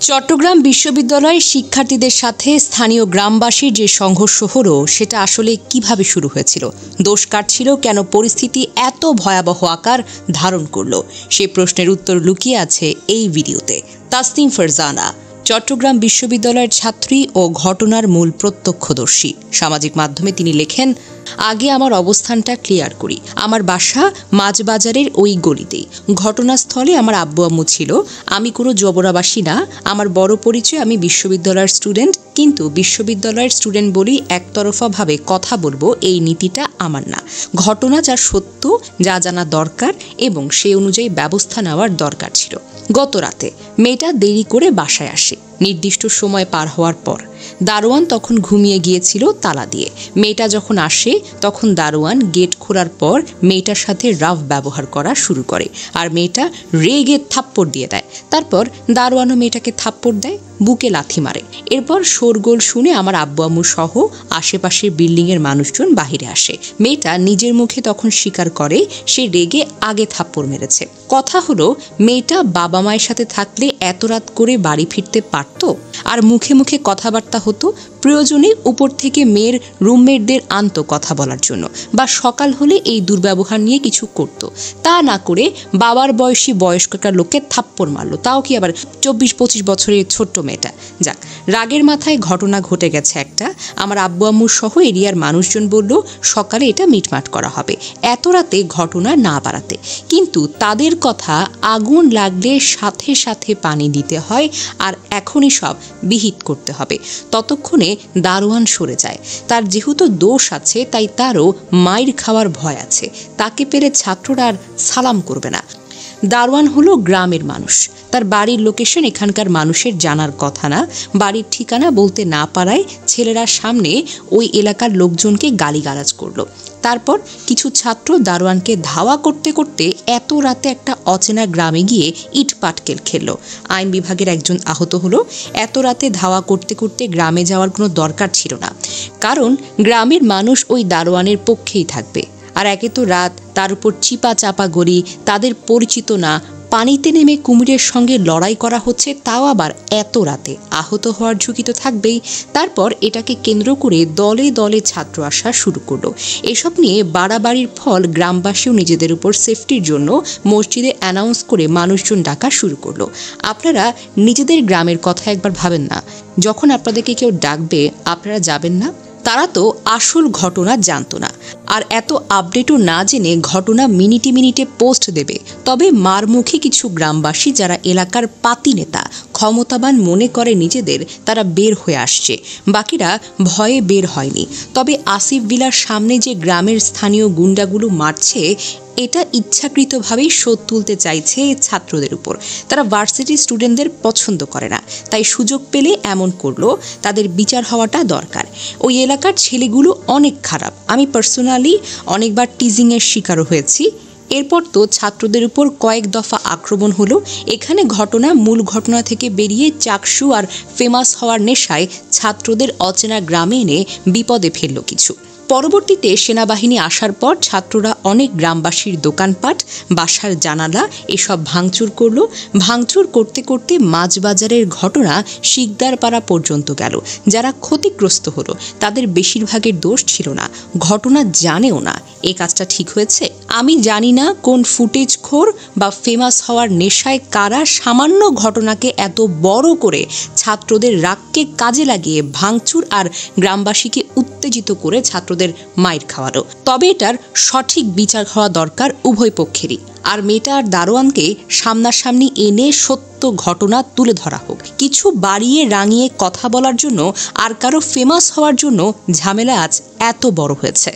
চট্টগ্রাম বিশ্ববিদ্যালয়ের শিক্ষার্থীদের সাথে স্থানীয় গ্রামবাসীর যে সংঘর্ষ হলো সেটা আসলে কিভাবে শুরু হয়েছিল, দোষ কার ছিল, কেন পরিস্থিতি এত ভয়াবহ আকার ধারণ করলো, সে প্রশ্নের উত্তর লুকিয়ে আছে এই ভিডিওতে। তাসনিম ফারজানা চট্টগ্রাম বিশ্ববিদ্যালয়ের ছাত্রী ও ঘটনার মূল প্রত্যক্ষদর্শী। সামাজিক মাধ্যমে তিনি লেখেন, আগে আমার অবস্থানটা ক্লিয়ার করি। আমার বাসা মাঝবাজারের ওই গলিতেই। ঘটনাস্থলে আমার আব্বু আম্মু ছিল। আমি কোনো জবরাবাসী না। আমার বড় পরিচয়, আমি বিশ্ববিদ্যালয়ের স্টুডেন্ট। কিন্তু বিশ্ববিদ্যালয়ের স্টুডেন্ট বলেই একতরফাভাবে কথা বলবো এই নীতিটা আমার না। ঘটনা যা সত্য, যা জানা দরকার এবং সেই অনুযায়ী ব্যবস্থা নেওয়ার দরকার ছিল। গত রাতে মেয়েটা দেরি করে বাসায় আসে। নির্দিষ্ট সময় পার হওয়ার পর দারোয়ান তখন ঘুমিয়ে গিয়েছিল তালা দিয়ে। মেয়েটা যখন আসে তখন দারোয়ান গেট খোলার পর মেয়েটার সাথে রাফ ব্যবহার করা শুরু করে আর মেয়েটা রেগে থাপ্পড় দিয়ে দেয়। তারপর দারোয়ানও মেয়েটাকে থাপ্পড় দেয়, বুকে লাথি মারে। এরপর শোরগোল শুনে আমার আব্বু আম্মু সহ আশেপাশের বিল্ডিংয়ের মানুষজন বাহিরে আসে। মেয়েটা নিজের মুখে তখন স্বীকার করে সে রেগে আগে থাপ্পড় মেরেছে। কথা হলো, মেয়েটা বাবা মায়ের সাথে থাকলে এত রাত করে বাড়ি ফিরতে পারত? আর মুখে মুখে কথাবার্তা হতো, প্রয়োজনে উপর থেকে মেয়ের রুমমেটদের আনতো কথা বলার জন্য, বা সকাল হলে এই দুর্ব্যবহার নিয়ে কিছু করত। তা না করে বাবার বয়সী বয়স্ক একটা লোককে থাপ্পড় মারলো, তাও কি আবার 24-25 বছরের ছোট্ট মেয়েটা। যাক, রাগের মাথায় ঘটনা ঘটে গেছে একটা। আমার আব্বু আম্মু সহ এরিয়ার মানুষজন বলল সকালে এটা মিটমাট করা হবে, এত রাতে ঘটনা না বাড়াতে। কিন্তু তাদের কথা, আগুন লাগলে সাথে সাথে পানি দিতে হয় আর এখনই সব বিহিত করতে হবে। ততক্ষণে দারোয়ান সরে যায়। তার যেহেতু দোষ আছে তাই তারও মাইর খাওয়ার ভয় আছে। তাকে পেরে ছাত্ররা আর সালাম করবে না। দারোয়ান হলো গ্রামের মানুষ, তার বাড়ির লোকেশন এখানকার মানুষের জানার কথা না। বাড়ির ঠিকানা বলতে না পারায় ছেলেরা সামনে ওই এলাকার লোকজনকে গালিগালাজ করলো। তারপর কিছু ছাত্র দারোয়ানকে ধাওয়া করতে করতে এত রাতে একটা অচেনা গ্রামে গিয়ে ইট পাটকেল খেললো। আইন বিভাগের একজন আহত হলো। এত রাতে ধাওয়া করতে করতে গ্রামে যাওয়ার কোনো দরকার ছিল না, কারণ গ্রামের মানুষ ওই দারোয়ানের পক্ষেই থাকবে। আর একে তো রাত, তার উপর চিপা চাপা গড়ি, তাদের পরিচিত না। পানিতে নেমে কুমিরের সঙ্গে লড়াই করা হচ্ছে, তাও আবার এত রাতে। আহত হওয়ার ঝুঁকি তো থাকবেই। তারপর এটাকে কেন্দ্র করে দলে দলে ছাত্র আসা শুরু করলো। এসব নিয়ে বাড়াবাড়ির ফল গ্রামবাসীও নিজেদের উপর সেফটির জন্য মসজিদে অ্যানাউন্স করে মানুষজন ডাকা শুরু করলো। আপনারা নিজেদের গ্রামের কথা একবার ভাবেন না, যখন আপনাদেরকে কেউ ডাকবে আপনারা যাবেন না? তারা তো আসল ঘটনা জানতো না, আর এত আপডেটও না জেনে ঘটনা মিনিটে মিনিটে পোস্ট দেবে। তবে মারমুখী কিছু গ্রামবাসী যারা এলাকার পাতি নেতা, ক্ষমতাবান মনে করে নিজেদের, তারা বের হয়ে আসছে। বাকিরা ভয়ে বের হয়নি। তবে আসিফ ভিলার সামনে যে গ্রামের স্থানীয় গুন্ডাগুলো মারছে, এটা ইচ্ছাকৃতভাবেই শোধ তুলতে চাইছে ছাত্রদের উপর। তারা ভার্সিটি স্টুডেন্টদের পছন্দ করে না, তাই সুযোগ পেলে এমন করলো। তাদের বিচার হওয়াটা দরকার। ওই এলাকার ছেলেগুলো অনেক খারাপ। আমি পার্সোনালি অনেকবার টিজিংয়ের শিকারও হয়েছি। এরপর তো ছাত্রদের উপর কয়েক দফা আক্রমণ হলো। এখানে ঘটনা মূল ঘটনা থেকে বেরিয়ে চাকসু আর ফেমাস হওয়ার নেশায় ছাত্রদের অচেনা গ্রামে এনে বিপদে ফেললো কিছু। পরবর্তীতে সেনাবাহিনী আসার পর ছাত্ররা অনেক গ্রামবাসীর দোকানপাট, বাসার জানালা এসব ভাঙচুর করলো। ভাঙচুর করতে করতে মাঝবাজারের ঘটনা শিকদারপাড়া পর্যন্ত গেল। যারা ক্ষতিগ্রস্ত হলো তাদের বেশিরভাগের দোষ ছিল না, ঘটনা জানেও না। এই কাজটা ঠিক হয়েছে? আমি জানি না কোন ফুটেজ খোর বা ফেমাস হওয়ার নেশায় কারা সামান্য ঘটনাকে এত বড় করে ছাত্রদের রাগকে কাজে লাগিয়ে ভাঙচুর আর গ্রামবাসীকে উত্তেজিত করে ছাত্রদের মাইর খাওয়ালো। তবে এটার সঠিক বিচার হওয়া দরকার উভয় পক্ষেরই। আর মেয়েটা আর দারোয়ানকে সামনাসামনি এনে সত্য ঘটনা তুলে ধরা হোক। কিছু বাড়িয়ে রাঙিয়ে কথা বলার জন্য আর কারো ফেমাস হওয়ার জন্য ঝামেলা আজ এত বড় হয়েছে।